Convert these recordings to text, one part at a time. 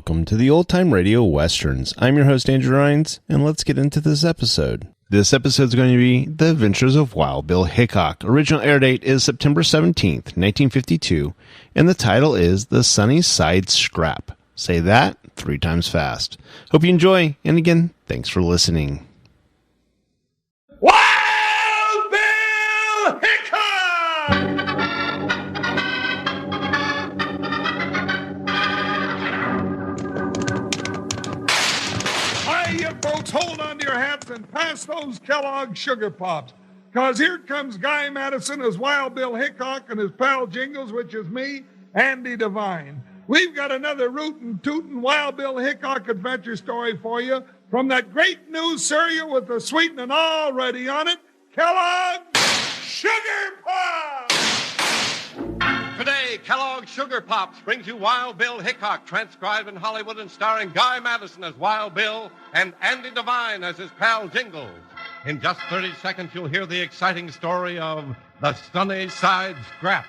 Welcome to the Old Time Radio Westerns. I'm your host, Andrew Rhines, and let's get into this episode. This episode is going to be The Adventures of Wild Bill Hickok. Original air date is September 17th, 1952, and the title is The Sunny Side Scrap. Say that 3 times fast. Hope you enjoy, and again, thanks for listening. Wild Bill Hickok! Hi, you folks, hold on to your hats and pass those Kellogg Sugar Pops. Because here comes Guy Madison as Wild Bill Hickok and his pal Jingles, which is me, Andy Devine. We've got another rootin' tootin' Wild Bill Hickok adventure story for you from that great new cereal with the sweetening already on it, Kellogg's Sugar Pops! Today, Kellogg's Sugar Pops brings you Wild Bill Hickok, transcribed in Hollywood and starring Guy Madison as Wild Bill and Andy Devine as his pal Jingles. In just 30 seconds, you'll hear the exciting story of the Sunny Side Scrap.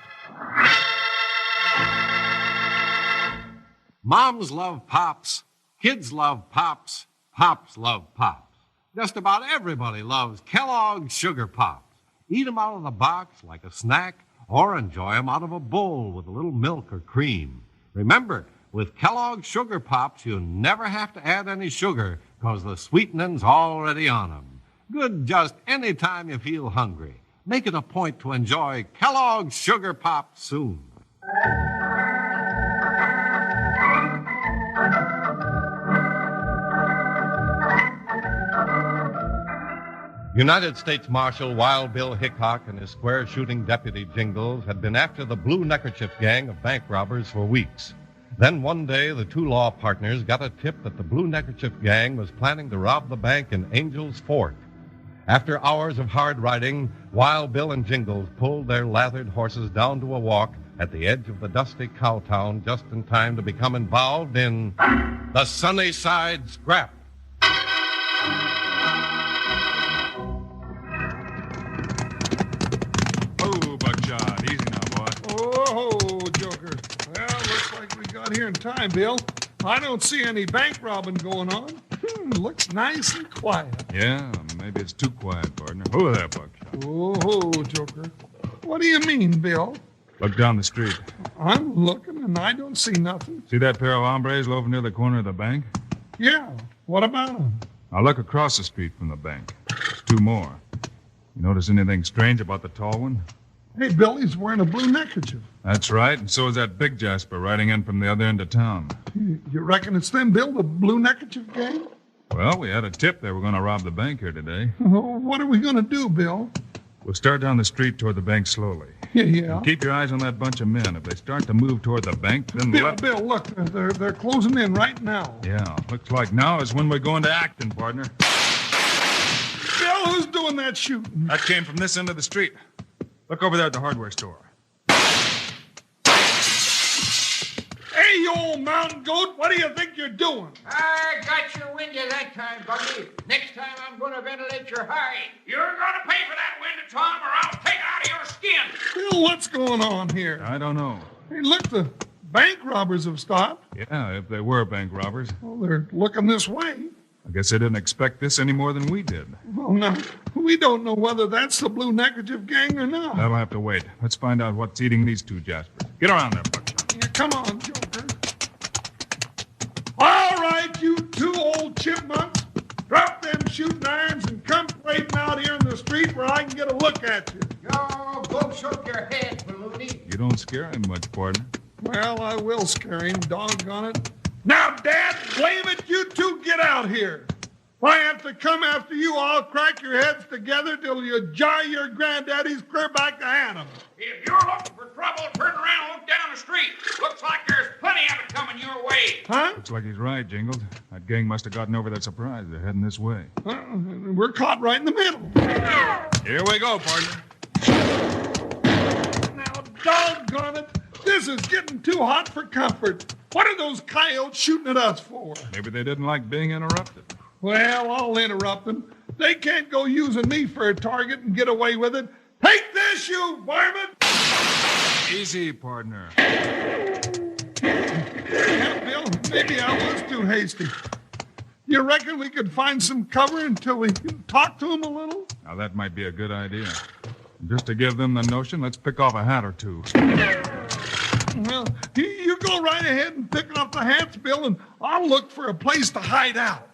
Moms love Pops, kids love Pops, Pops love Pops. Just about everybody loves Kellogg's Sugar Pops. Eat them out of the box like a snack or enjoy them out of a bowl with a little milk or cream. Remember, with Kellogg's Sugar Pops, you never have to add any sugar because the sweetening's already on them. Good just any time you feel hungry. Make it a point to enjoy Kellogg's Sugar Pops soon. United States Marshal Wild Bill Hickok and his square shooting deputy Jingles had been after the Blue Neckerchief gang of bank robbers for weeks. Then one day, the two law partners got a tip that the Blue Neckerchief gang was planning to rob the bank in Angel's Fort. After hours of hard riding, Wild Bill and Jingles pulled their lathered horses down to a walk at the edge of the dusty cow town just in time to become involved in the Sunny Side Scrap. Oh, Joker. Well, looks like we got here in time, Bill. I don't see any bank robbing going on. Looks nice and quiet. Yeah, maybe it's too quiet, partner. Who there, Buckshot? Oh, Joker. What do you mean, Bill? Look down the street. I'm looking and I don't see nothing. See that pair of hombres loafing near the corner of the bank? Yeah, what about them? Now look across the street from the bank. There's 2 more. You notice anything strange about the tall one? Hey, Bill, he's wearing a blue neckerchief. That's right, and so is that big Jasper riding in from the other end of town. You reckon it's them, Bill, the blue neckerchief gang? Well, we had a tip they were going to rob the bank here today. Oh, what are we going to do, Bill? We'll start down the street toward the bank slowly. Yeah. And keep your eyes on that bunch of men. If they start to move toward the bank, then Bill, look, they're closing in right now. Yeah, looks like now is when we're going to acting, partner. Bill, who's doing that shooting? That came from this end of the street. Look over there at the hardware store. Hey, you old mountain goat, what do you think you're doing? I got your window that time, Buggy. Next time I'm going to ventilate your hide. You're going to pay for that window, Tom, or I'll take it out of your skin. Bill, what's going on here? I don't know. Hey, look, the bank robbers have stopped. Yeah, if they were bank robbers. Well, they're looking this way. I guess they didn't expect this any more than we did. Well, now, we don't know whether that's the Blue Neckerchief gang or not. That'll have to wait. Let's find out what's eating these 2 Jaspers. Get around there, Buckshot. Yeah, come on, Joker. All right, you 2 old chipmunks. Drop them shooting irons and come parading out here in the street where I can get a look at you. Yo, go shook your head, Balloony. You don't scare him much, partner. Well, I will scare him, doggone it. Now, Dad, blame it, you 2 get out here. If I have to come after you, I'll crack your heads together till you jar your granddaddies clear back to Hannah. If you're looking for trouble, turn around and look down the street. Looks like there's plenty of it coming your way. Huh? Looks like he's right, Jingles. That gang must have gotten over that surprise. They're heading this way. We're caught right in the middle. Here we go, partner. Now, doggone it. This is getting too hot for comfort. What are those coyotes shooting at us for? Maybe they didn't like being interrupted. Well, I'll interrupt them. They can't go using me for a target and get away with it. Take this, you varmint! Easy, partner. Yeah, Bill, maybe I was too hasty. You reckon we could find some cover until we can talk to him a little? Now, that might be a good idea. Just to give them the notion, let's pick off a hat or two. Well, you go right ahead and pick off the hats, Bill, and I'll look for a place to hide out.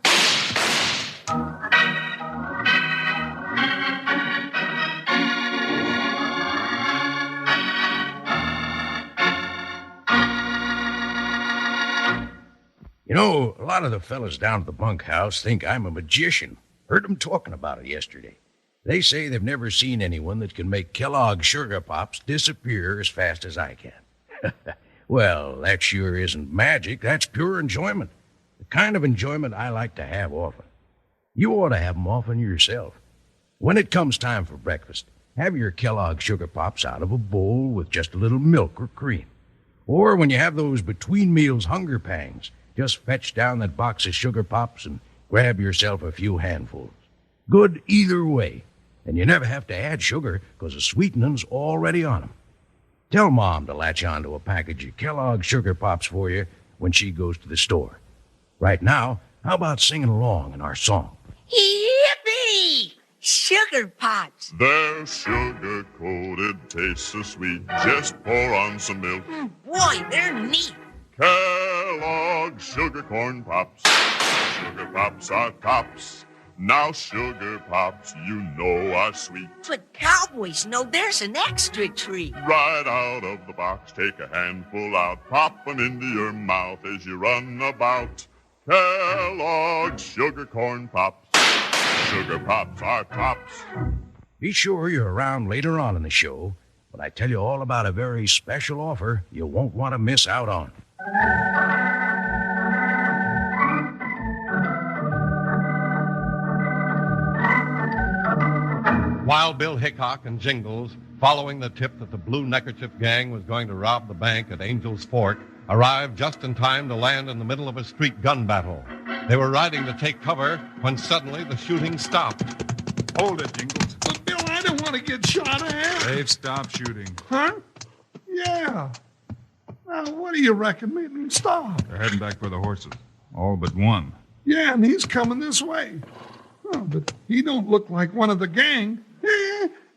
You know, a lot of the fellas down at the bunkhouse think I'm a magician. Heard them talking about it yesterday. They say they've never seen anyone that can make Kellogg's Sugar Pops disappear as fast as I can. Well, that sure isn't magic. That's pure enjoyment. The kind of enjoyment I like to have often. You ought to have them often yourself. When it comes time for breakfast, have your Kellogg's Sugar Pops out of a bowl with just a little milk or cream. Or when you have those between meals hunger pangs, just fetch down that box of Sugar Pops and grab yourself a few handfuls. Good either way. And you never have to add sugar because the sweetening's already on 'em. Tell Mom to latch on to a package of Kellogg's Sugar Pops for you when she goes to the store. Right now, how about singing along in our song? Yippee! Sugar Pops. They're sugar-coated, taste so sweet. Just pour on some milk. Boy, they're neat. Kellogg's Sugar Corn Pops. Sugar Pops are tops. Now Sugar Pops, you know, are sweet. But cowboys know there's an extra treat. Right out of the box, take a handful out. Pop 'em into your mouth as you run about. Kellogg's Sugar Corn Pops. Sugar Pops are tops. Be sure you're around later on in the show when I tell you all about a very special offer you won't want to miss out on. Wild Bill Hickok and Jingles, following the tip that the Blue Neckerchief Gang was going to rob the bank at Angel's Fork, arrived just in time to land in the middle of a street gun battle. They were riding to take cover when suddenly the shooting stopped. Hold it, Jingles. But, Bill, I don't want to get shot at. They've stopped shooting. Huh? Yeah. Now, what do you reckon made them stop? They're heading back for the horses. All but one. Yeah, and he's coming this way. Oh, but he don't look like one of the gang.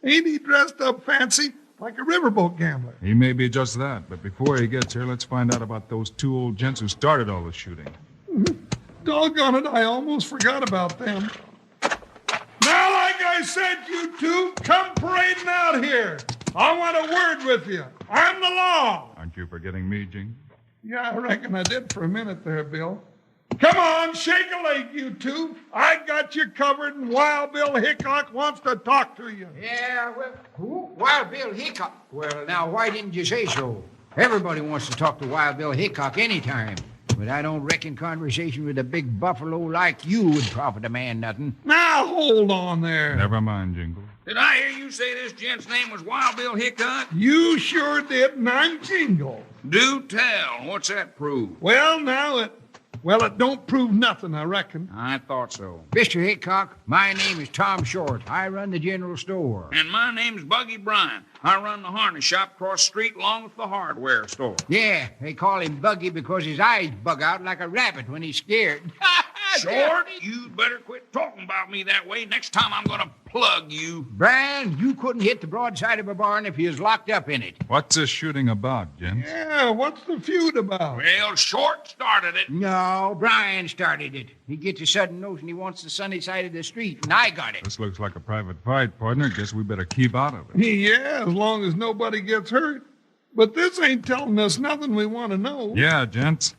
Ain't he dressed up fancy like a riverboat gambler? He may be just that, but before he gets here, let's find out about those two old gents who started all the shooting. Doggone it, I almost forgot about them. Now, like I said, you two, come parading out here. I want a word with you. I'm the law. Aren't you forgetting me, Jing? Yeah, I reckon I did for a minute there, Bill. Come on, shake a leg, you two. I got you covered, and Wild Bill Hickok wants to talk to you. Yeah, well, who? Wild Bill Hickok. Well, now, why didn't you say so? Everybody wants to talk to Wild Bill Hickok anytime. But I don't reckon conversation with a big buffalo like you would profit a man nothing. Now, hold on there. Never mind, Jingle. Did I hear you say this gent's name was Wild Bill Hickok? You sure did, and I'm Jingle. Do tell. What's that prove? Well, now it don't prove nothing, I reckon. I thought so. Mr. Hickok, my name is Tom Short. I run the general store. And my name's Buggy Bryan. I run the harness shop across the street along with the hardware store. Yeah, they call him Buggy because his eyes bug out like a rabbit when he's scared. Short, you better quit talking about me that way. Next time I'm going to plug you. Brian, you couldn't hit the broadside of a barn if you was locked up in it. What's this shooting about, gents? Yeah, what's the feud about? Well, Short started it. No, Brian started it. He gets a sudden notion he wants the sunny side of the street, and I got it. This looks like a private fight, partner. Guess we better keep out of it. Yeah, as long as nobody gets hurt. But this ain't telling us nothing we want to know. Yeah, gents.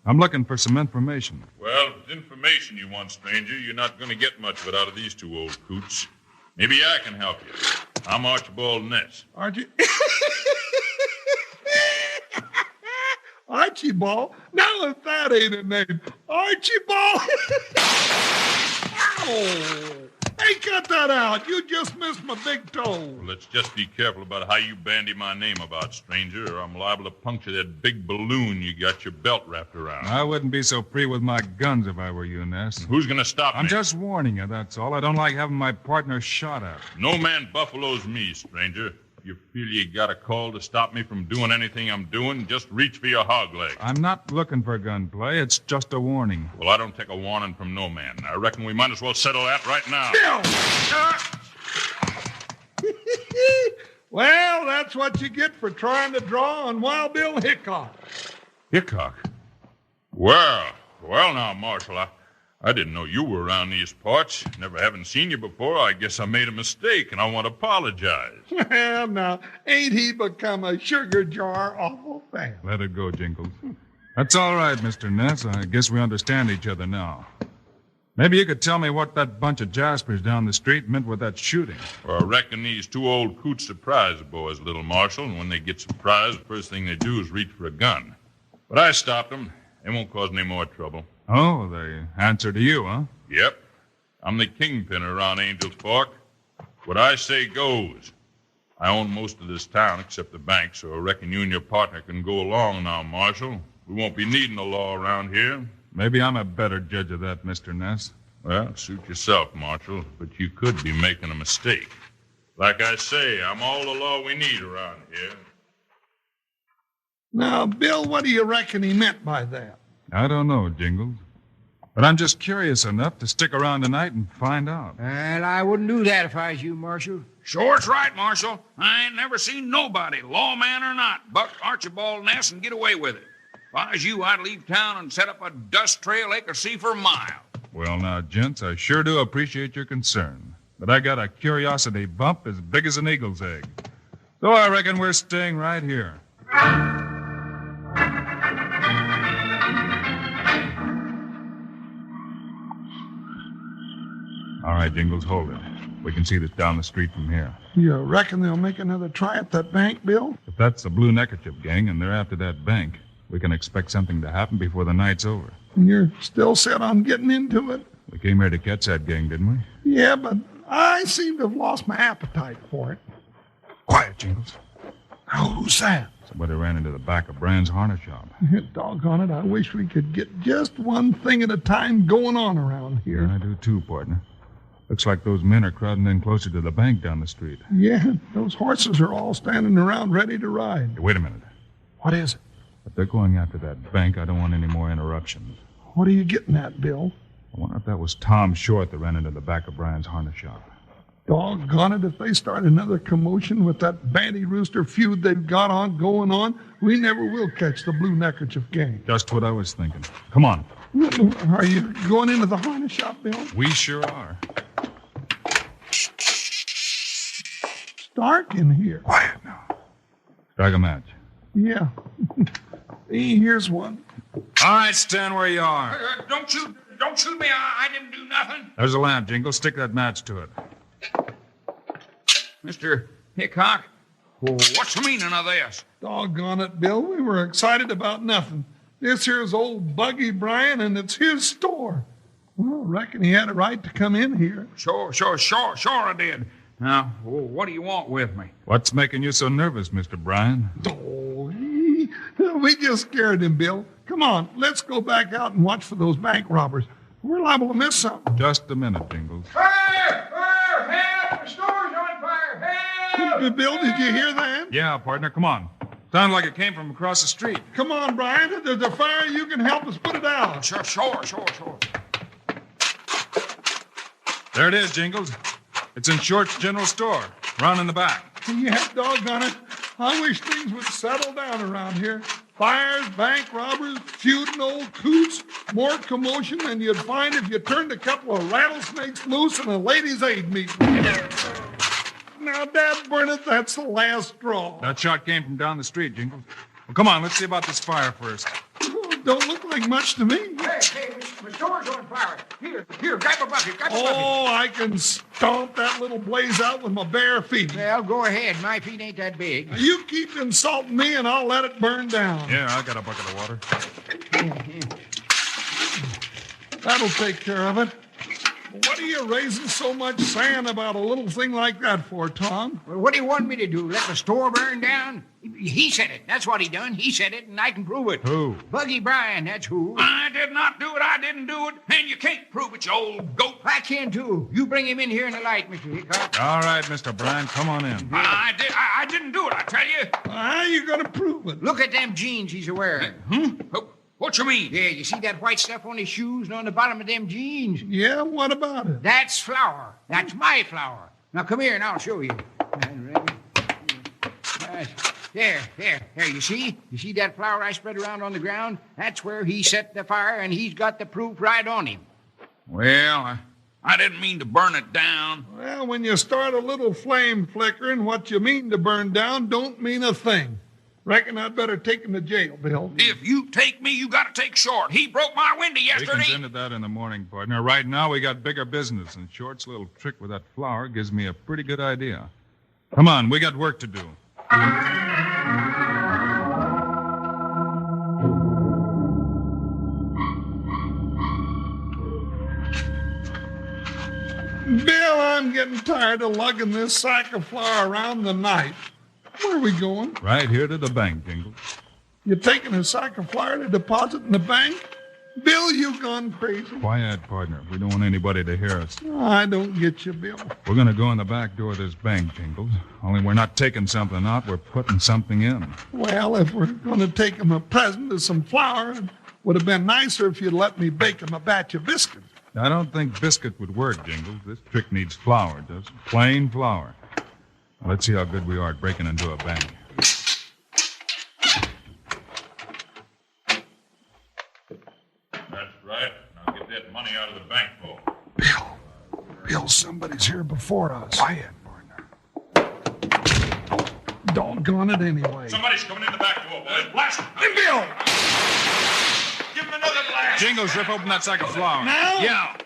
I'm looking for some information. Well, if it's information you want, stranger, you're not going to get much of it out of these two old coots. Maybe I can help you. I'm Archibald Ness. Archie? Archibald? Now if that ain't a name. Archibald? Ow! Hey, cut that out. You just missed my big toe. Well, let's just be careful about how you bandy my name about, stranger, or I'm liable to puncture that big balloon you got your belt wrapped around. I wouldn't be so free with my guns if I were you, Ness. Who's going to stop me? I'm just warning you, that's all. I don't like having my partner shot at. No man buffaloes me, stranger. you feel you got a call to stop me from doing anything I'm doing, just reach for your hog leg. I'm not looking for gunplay. It's just a warning. Well, I don't take a warning from no man. I reckon we might as well settle that right now. Well, that's what you get for trying to draw on Wild Bill Hickok. Hickok? Well now, Marshal, I didn't know you were around these parts. Never having seen you before, I guess I made a mistake, and I want to apologize. Well, now, ain't he become a sugar jar awful fast? Let it go, Jingles. That's all right, Mr. Ness. I guess we understand each other now. Maybe you could tell me what that bunch of Jaspers down the street meant with that shooting. Well, I reckon these two old coots surprise the boys, little Marshal, and when they get surprised, the first thing they do is reach for a gun. But I stopped them. They won't cause any more trouble. Oh, they answer to you, huh? Yep. I'm the kingpin around Angel's Fork. What I say goes. I own most of this town except the bank, so I reckon you and your partner can go along now, Marshal. We won't be needing the law around here. Maybe I'm a better judge of that, Mr. Ness. Well, suit yourself, Marshal, but you could be making a mistake. Like I say, I'm all the law we need around here. Now, Bill, what do you reckon he meant by that? I don't know, Jingles. But I'm just curious enough to stick around tonight and find out. Well, I wouldn't do that if I was you, Marshal. Sure's right, Marshal. I ain't never seen nobody, lawman or not, buck Archibald Ness and get away with it. If I was you, I'd leave town and set up a dust trail they could see for a mile. Well, now, gents, I sure do appreciate your concern. But I got a curiosity bump as big as an eagle's egg. So I reckon we're staying right here. All right, Jingles, hold it. We can see this down the street from here. You reckon they'll make another try at that bank, Bill? If that's the Blue Neckerchief gang and they're after that bank, we can expect something to happen before the night's over. And you're still set on getting into it? We came here to catch that gang, didn't we? Yeah, but I seem to have lost my appetite for it. Quiet, Jingles. Now, who's that? Somebody ran into the back of Brand's harness shop. Doggone it, I wish we could get just one thing at a time going on around here. I do too, partner. Looks like those men are crowding in closer to the bank down the street. Yeah, those horses are all standing around ready to ride. Hey, wait a minute. What is it? If they're going after that bank, I don't want any more interruptions. What are you getting at, Bill? I wonder if that was Tom Short that ran into the back of Brian's harness shop. Doggone it, if they start another commotion with that Banty Rooster feud they've got going on, we never will catch the Blue Neckerchief gang. Just what I was thinking. Come on. Are you going into the harness shop, Bill? We sure are. It's dark in here. Quiet now. Strike a match. Yeah. Here's one. All right, stand where you are. Don't shoot me. I didn't do nothing. There's a lamp, Jingle. Stick that match to it. Mr. Hickok, what's the meaning of this? Doggone it, Bill. We were excited about nothing. This here's old Buggy Bryan, and it's his store. Well, I reckon he had a right to come in here. Sure I did. Now, what do you want with me? What's making you so nervous, Mr. Bryan? Oh, we just scared him, Bill. Come on, let's go back out and watch for those bank robbers. We're liable to miss something. Just a minute, Jingles. Fire! Help! The store's on fire! Help! Bill, did you hear that? Yeah, partner, come on. Sounded like it came from across the street. Come on, Brian. If there's a fire, you can help us put it out. Sure. There it is, Jingles. It's in Short's general store, round in the back. Yeah, doggone it. I wish things would settle down around here. Fires, bank robbers, feuding old coots, more commotion than you'd find if you turned a couple of rattlesnakes loose in a ladies' aid meeting. Now, Dad Burnett, that's the last straw. That shot came from down the street, Jingles. Well, come on, let's see about this fire first. Don't look like much to me. Hey, the store's on fire. Here, grab a bucket, Oh, I can stomp that little blaze out with my bare feet. Well, go ahead. My feet ain't that big. You keep insulting me, and I'll let it burn down. Yeah, I got a bucket of water. That'll take care of it. What are you raising so much sand about a little thing like that for, Tom? Well, what do you want me to do? Let the store burn down? He said it. That's what he done. He said it, and I can prove it. Who? Buggy Bryan, that's who. I did not do it. I didn't do it. And you can't prove it, you old goat. I can, too. You bring him in here in the light, Mr. Hickok. All right, Mr. Bryan, come on in. I didn't do it, I tell you. How you going to prove it? Look at them jeans he's wearing. What you mean? Yeah, you see that white stuff on his shoes and on the bottom of them jeans? Yeah, what about it? That's flour. That's my flour. Now, come here and I'll show you. There, you see? You see that flour I spread around on the ground? That's where he set the fire, and he's got the proof right on him. Well, I didn't mean to burn it down. Well, when you start a little flame flickering, what you mean to burn down don't mean a thing. Reckon I'd better take him to jail, Bill. If you take me, you gotta take Short. He broke my window We yesterday. can tend to that in the morning, partner. Right now, we got bigger business, and Short's little trick with that flour gives me a pretty good idea. Come on, we got work to do. Bill, I'm getting tired of lugging this sack of flour around the night. Where are we going? Right here to the bank, Jingles. You taking a sack of flour to deposit in the bank? Bill, you gone crazy. Quiet, partner. We don't want anybody to hear us. I don't get you, Bill. We're going to go in the back door of this bank, Jingles. Only we're not taking something out, we're putting something in. Well, if we're going to take him a present of some flour, it would have been nicer if you'd let me bake him a batch of biscuits. I don't think biscuit would work, Jingles. This trick needs flour, does it? Plain flour. Now, let's see how good we are at breaking into a bank. That's right. Now get that money out of the bank vault. Bill, somebody's here before us. Quiet, partner. Doggone it anyway. Somebody's coming in the back door, boys. Blast him. Hey, Bill! Give him another blast. Jingles, rip open that sack of flour. Now? Yeah.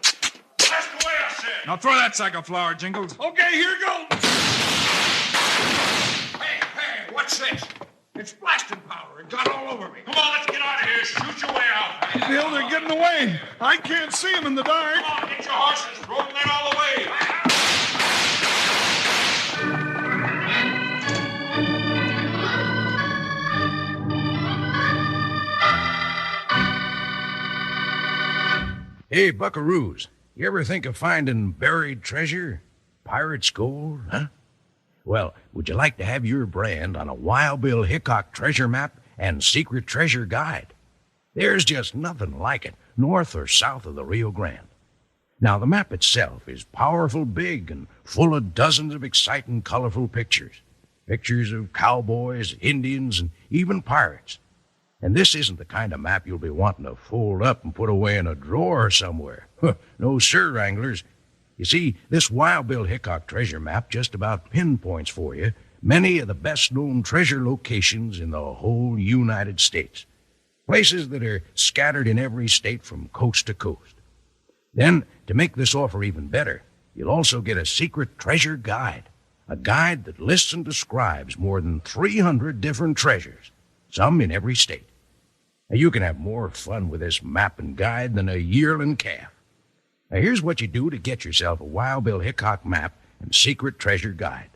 Blast away, I said. Now throw that sack of flour, Jingles. Okay, here goes. Hey, what's this? It's blasting powder. It got all over me. Come on, let's get out of here. Shoot your way out. Bill, they're getting away. I can't see them in the dark. Come on, get your horses. Throw them that all the way. Hey, buckaroos, you ever think of finding buried treasure? Pirate's gold, huh? Well, would you like to have your brand on a Wild Bill Hickok treasure map and secret treasure guide? There's just nothing like it, north or south of the Rio Grande. Now, the map itself is powerful big and full of dozens of exciting, colorful pictures. Pictures of cowboys, Indians, and even pirates. And this isn't the kind of map you'll be wanting to fold up and put away in a drawer somewhere. No, sir, Wranglers. You see, this Wild Bill Hickok treasure map just about pinpoints for you many of the best-known treasure locations in the whole United States. Places that are scattered in every state from coast to coast. Then, to make this offer even better, you'll also get a secret treasure guide. A guide that lists and describes more than 300 different treasures, some in every state. Now, you can have more fun with this map and guide than a yearling calf. Now, here's what you do to get yourself a Wild Bill Hickok map and secret treasure guide.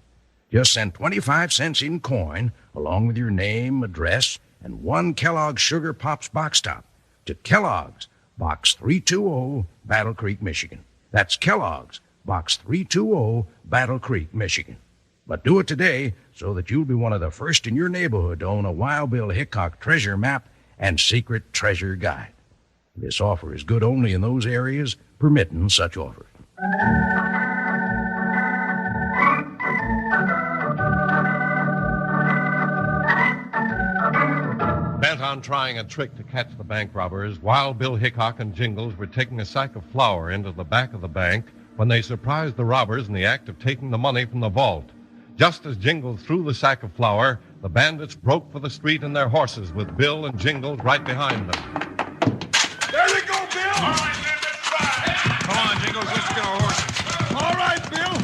Just send 25 cents in coin, along with your name, address, and 1 Kellogg's Sugar Pops box top to Kellogg's, Box 320, Battle Creek, Michigan. That's Kellogg's, Box 320, Battle Creek, Michigan. But do it today so that you'll be one of the first in your neighborhood to own a Wild Bill Hickok treasure map and secret treasure guide. This offer is good only in those areas permitting such offers. Bent on trying a trick to catch the bank robbers, Wild Bill Hickok and Jingles were taking a sack of flour into the back of the bank when they surprised the robbers in the act of taking the money from the vault. Just as Jingles threw the sack of flour, the bandits broke for the street in their horses with Bill and Jingles right behind them. There they go, Bill. All right, then, let's ride. Come on, Jingles, let's get our horses. All right, Bill.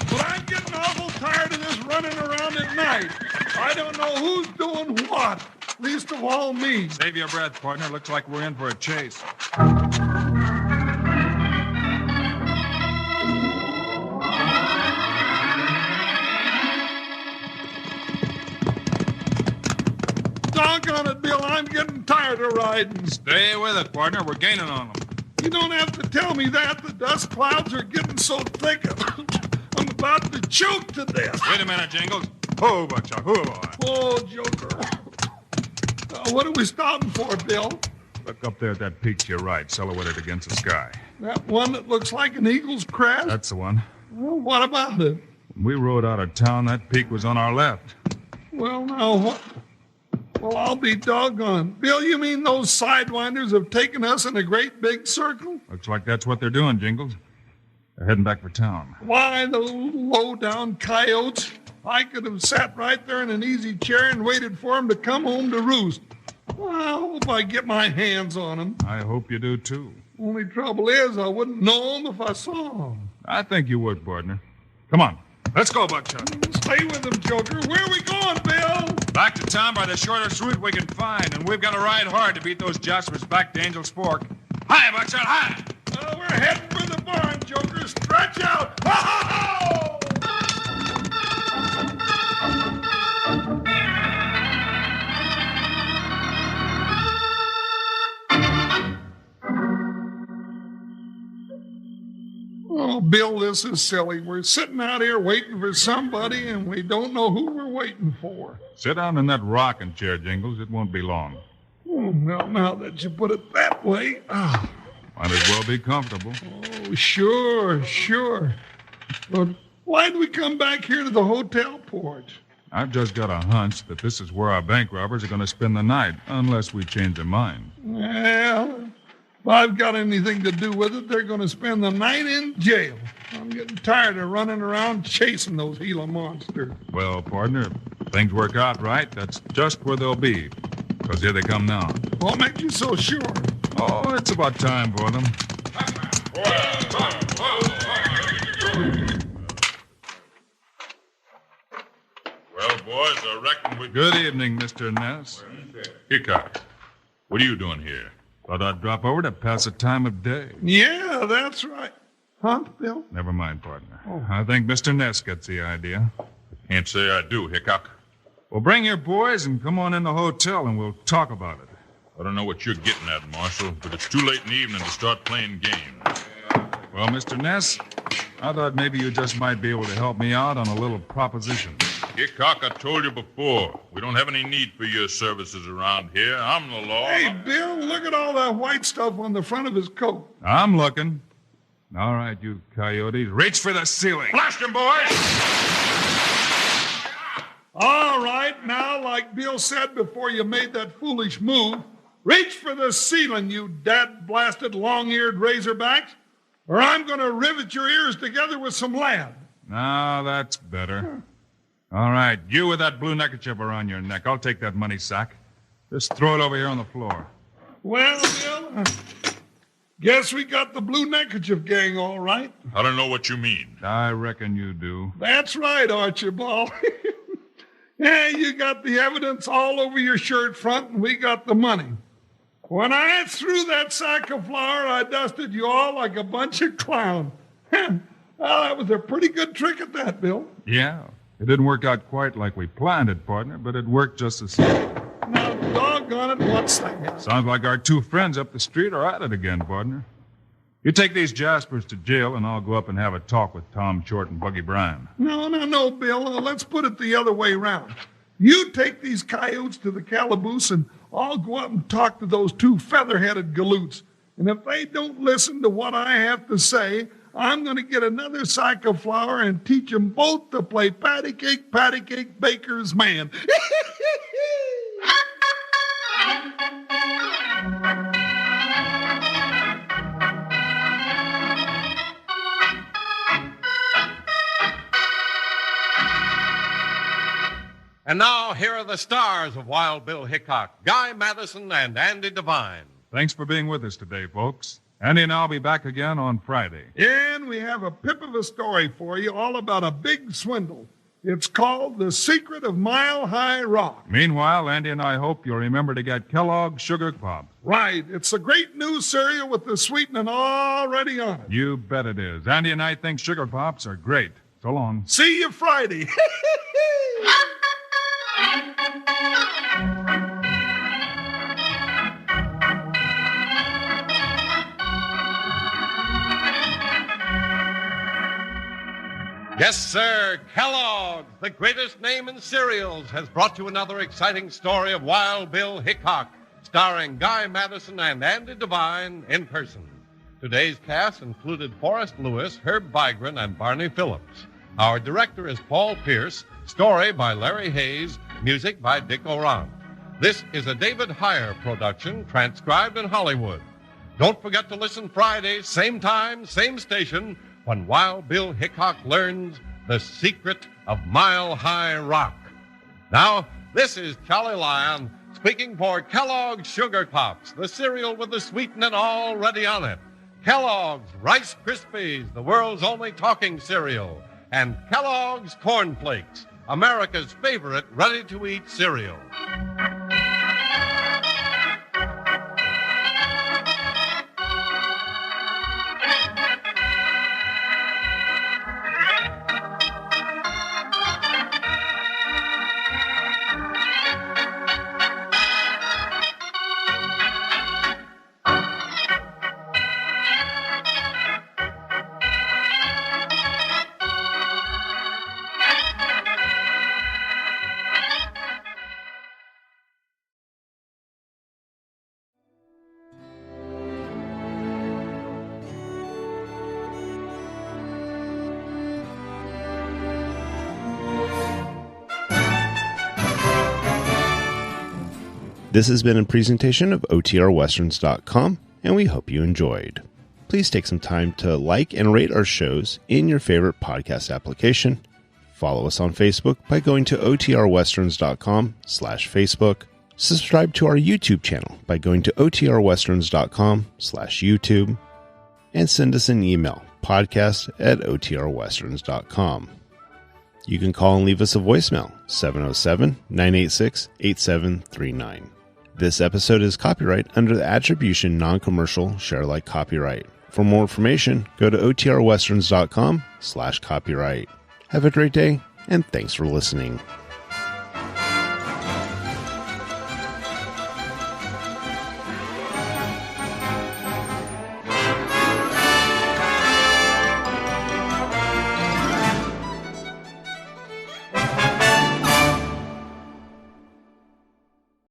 But I'm getting awful tired of this running around at night. I don't know who's doing what, least of all me. Save your breath, partner. Looks like we're in for a chase. riding. Stay with it, partner. We're gaining on them. You don't have to tell me that. The dust clouds are getting so thick, I'm about to choke to death. Wait a minute, Jingles. Oh, Buckshot. Oh, Oh, Joker. What are we stopping for, Bill? look up there at that peak to your right, silhouetted against the sky. That one that looks like an eagle's crest? That's the one. Well, what about it? When we rode out of town, that peak was on our left. Well, now what? Well, I'll be doggone. Bill, you mean those sidewinders have taken us in a great big circle? Looks like that's what they're doing, Jingles. They're heading back for town. Why, those low-down coyotes. I could have sat right there in an easy chair and waited for them to come home to roost. Well, I hope I get my hands on them. I hope you do, too. Only trouble is I wouldn't know them if I saw them. I think you would, partner. Come on. Let's go, Buckshot. Stay with them, Joker. Where are we going, Bill? Back to town by the shortest route we can find, and we've got to ride hard to beat those Jaspers back to Angel's Fork. Hi, Buckshot, hi! We're heading for the barn, Joker. Stretch out! Ho-ho-ho! Oh, Bill, this is silly. We're sitting out here waiting for somebody, and we don't know who we're waiting for. Sit down in that rocking chair, Jingles. It won't be long. Oh, now that you put it that way. Oh. Might as well be comfortable. Oh, sure. But why'd we come back here to the hotel porch? I've just got a hunch that this is where our bank robbers are going to spend the night, unless we change their mind. Well, if I've got anything to do with it, they're going to spend the night in jail. I'm getting tired of running around chasing those Gila monsters. Well, partner, if things work out right, that's just where they'll be. Because here they come now. What makes you so sure? Oh, it's about time for them. Well, boys, I reckon we... Good evening, Mr. Ness. Hickok, what are you doing here? Thought I'd drop over to pass the time of day. Yeah, that's right. Huh, Bill? Never mind, partner. I think Mr. Ness gets the idea. Can't say I do, Hickok. Well, bring your boys and come on in the hotel and we'll talk about it. I don't know what you're getting at, Marshal, but it's too late in the evening to start playing games. Well, Mr. Ness, I thought maybe you just might be able to help me out on a little proposition. Hickok, I told you before, we don't have any need for your services around here. I'm the law. Hey, Bill, look at all that white stuff on the front of his coat. I'm looking. All right, you coyotes, reach for the ceiling. Blast him, boys! All right, now, like Bill said before you made that foolish move, reach for the ceiling, you dad-blasted, long-eared razorbacks, or I'm going to rivet your ears together with some lead. Now, that's better. All right, you with that blue neckerchief around your neck. I'll take that money sack. Just throw it over here on the floor. Well, Bill, guess we got the blue neckerchief gang all right. I don't know what you mean. I reckon you do. That's right, Archibald. Yeah, you got the evidence all over your shirt front, and we got the money. When I threw that sack of flour, I dusted you all like a bunch of clowns. Well, that was a pretty good trick at that, Bill. Yeah. It didn't work out quite like we planned it, partner, but it worked just the same. Now, doggone it, what's that? Sounds like our two friends up the street are at it again, partner. You take these Jaspers to jail, and I'll go up and have a talk with Tom Short and Buggy Bryan. No, Bill. Let's put it the other way around. You take these coyotes to the calaboose, and I'll go up and talk to those two feather-headed galoots. And if they don't listen to what I have to say, I'm going to get another sack of flour and teach them both to play patty cake, baker's man. And now, here are the stars of Wild Bill Hickok, Guy Madison and Andy Devine. Thanks for being with us today, folks. Andy and I'll be back again on Friday. And we have a pip of a story for you all about a big swindle. It's called The Secret of Mile High Rock. Meanwhile, Andy and I hope you'll remember to get Kellogg's Sugar Pops. Right. It's a great new cereal with the sweetening already on it. You bet it is. Andy and I think Sugar Pops are great. So long. See you Friday. Yes, sir. Kellogg's, the greatest name in cereals, has brought you another exciting story of Wild Bill Hickok, starring Guy Madison and Andy Devine in person. Today's cast included Forrest Lewis, Herb Vigran, and Barney Phillips. Our director is Paul Pierce, story by Larry Hayes, music by Dick Oran. This is a David Heyer production, transcribed in Hollywood. Don't forget to listen Fridays, same time, same station, when Wild Bill Hickok learns the secret of Mile High Rock. Now, this is Charlie Lyon speaking for Kellogg's Sugar Pops, the cereal with the sweetening already on it. Kellogg's Rice Krispies, the world's only talking cereal. And Kellogg's Corn Flakes, America's favorite ready-to-eat cereal. This has been a presentation of OTRWesterns.com, and we hope you enjoyed. Please take some time to like and rate our shows in your favorite podcast application. Follow us on Facebook by going to OTRWesterns.com/Facebook. Subscribe to our YouTube channel by going to OTRWesterns.com/YouTube. And send us an email, podcast@OTRWesterns.com. You can call and leave us a voicemail, 707-986-8739. This episode is copyright under the Attribution Non-Commercial Share Alike copyright. For more information, go to OTRWesterns.com/copyright. Have a great day, and thanks for listening.